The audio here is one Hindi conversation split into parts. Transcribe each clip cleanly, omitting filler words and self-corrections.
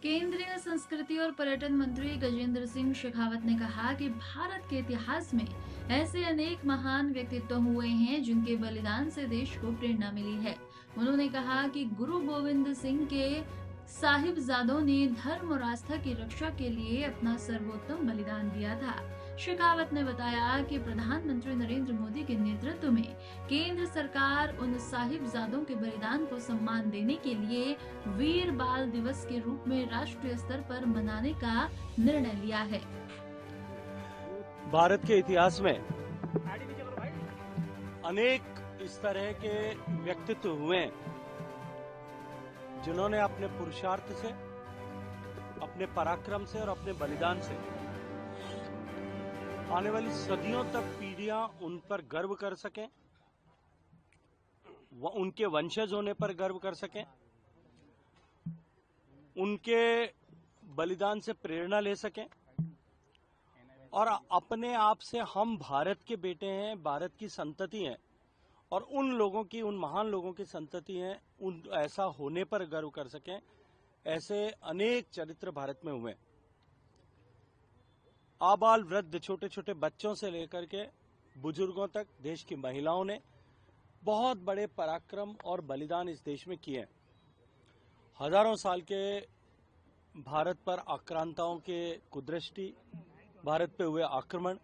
केंद्रीय संस्कृति और पर्यटन मंत्री गजेंद्र सिंह शेखावत ने कहा कि भारत के इतिहास में ऐसे अनेक महान व्यक्तित्व हुए हैं जिनके बलिदान से देश को प्रेरणा मिली है। उन्होंने कहा कि गुरु गोविंद सिंह के साहिबजादों ने धर्म और आस्था की रक्षा के लिए अपना सर्वोत्तम बलिदान दिया था। शेखावत ने बताया कि प्रधानमंत्री नरेंद्र मोदी के नेतृत्व में केंद्र सरकार उन साहिबजादों के बलिदान को सम्मान देने के लिए वीर बाल दिवस के रूप में राष्ट्रीय स्तर पर मनाने का निर्णय लिया है। भारत के इतिहास में अनेक इस तरह के व्यक्तित्व हुए हैं जिन्होंने अपने पुरुषार्थ से, अपने पराक्रम से और अपने बलिदान से आने वाली सदियों तक पीढ़ियां उन पर गर्व कर सकें, उनके वंशज होने पर गर्व कर सकें, उनके बलिदान से प्रेरणा ले सकें और अपने आप से हम भारत के बेटे हैं, भारत की संतति हैं और उन लोगों की, उन महान लोगों की संतति हैं, उन ऐसा होने पर गर्व कर सकें। ऐसे अनेक चरित्र भारत में हुए। आबाल वृद्ध, छोटे छोटे बच्चों से लेकर के बुजुर्गों तक देश की महिलाओं ने बहुत बड़े पराक्रम और बलिदान इस देश में किए हैं। हजारों साल के भारत पर आक्रांताओं के कुदृष्टि, भारत पे हुए आक्रमण,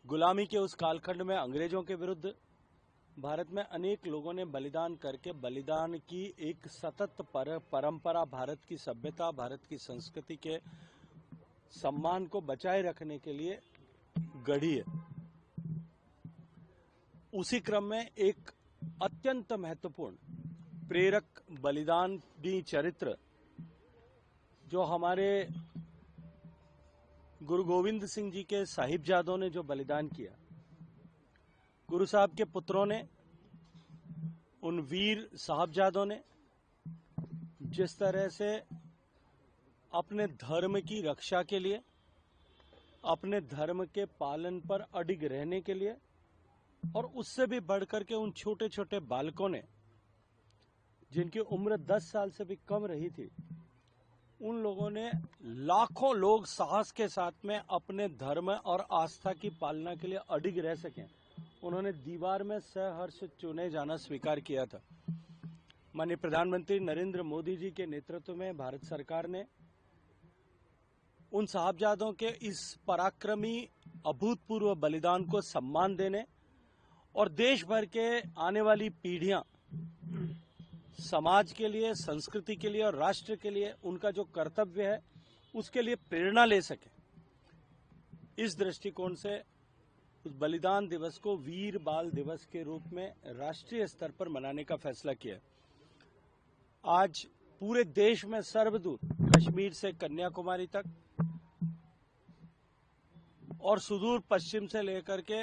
गुलामी के उस कालखंड में अंग्रेजों के विरुद्ध भारत में अनेक लोगों ने बलिदान करके बलिदान की एक सतत परंपरा, भारत की सभ्यता, भारत की संस्कृति के सम्मान को बचाए रखने के लिए गढ़ी है। उसी क्रम में एक अत्यंत महत्वपूर्ण प्रेरक बलिदानी चरित्र जो हमारे गुरु गोविंद सिंह जी के साहिबजादों ने जो बलिदान किया, गुरु साहब के पुत्रों ने, उन वीर साहबजादों ने जिस तरह से अपने धर्म की रक्षा के लिए, अपने धर्म के पालन पर अडिग रहने के लिए और उससे भी बढ़कर के उन छोटे छोटे बालकों ने जिनकी उम्र 10 साल से भी कम रही थी, उन लोगों ने, लाखों लोग साहस के साथ में अपने धर्म और आस्था की पालना के लिए अडिग रह सकें। उन्होंने दीवार में सहर्ष चुने जाना स्वीकार किया था। माननीय प्रधानमंत्री नरेंद्र मोदी जी के नेतृत्व में भारत सरकार ने उन साहबजादों के इस पराक्रमी अभूतपूर्व बलिदान को सम्मान देने और देश भर के आने वाली पीढ़ियां समाज के लिए, संस्कृति के लिए और राष्ट्र के लिए उनका जो कर्तव्य है उसके लिए प्रेरणा ले सके, इस दृष्टिकोण से उस बलिदान दिवस को वीर बाल दिवस के रूप में राष्ट्रीय स्तर पर मनाने का फैसला किया। आज पूरे देश में सर्वदूर, कश्मीर से कन्याकुमारी तक और सुदूर पश्चिम से लेकर के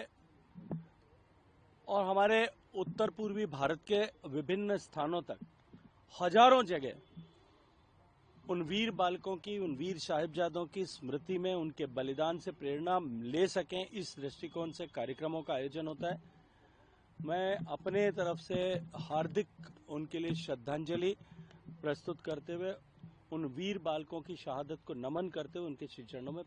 और हमारे उत्तर पूर्वी भारत के विभिन्न स्थानों तक हजारों जगह उन वीर बालकों की, उन वीर साहिबजादों की स्मृति में उनके बलिदान से प्रेरणा ले सकें, इस दृष्टिकोण से कार्यक्रमों का आयोजन होता है। मैं अपने तरफ से हार्दिक उनके लिए श्रद्धांजलि प्रस्तुत करते हुए, उन वीर बालकों की शहादत को नमन करते हुए उनके श्री चरणों में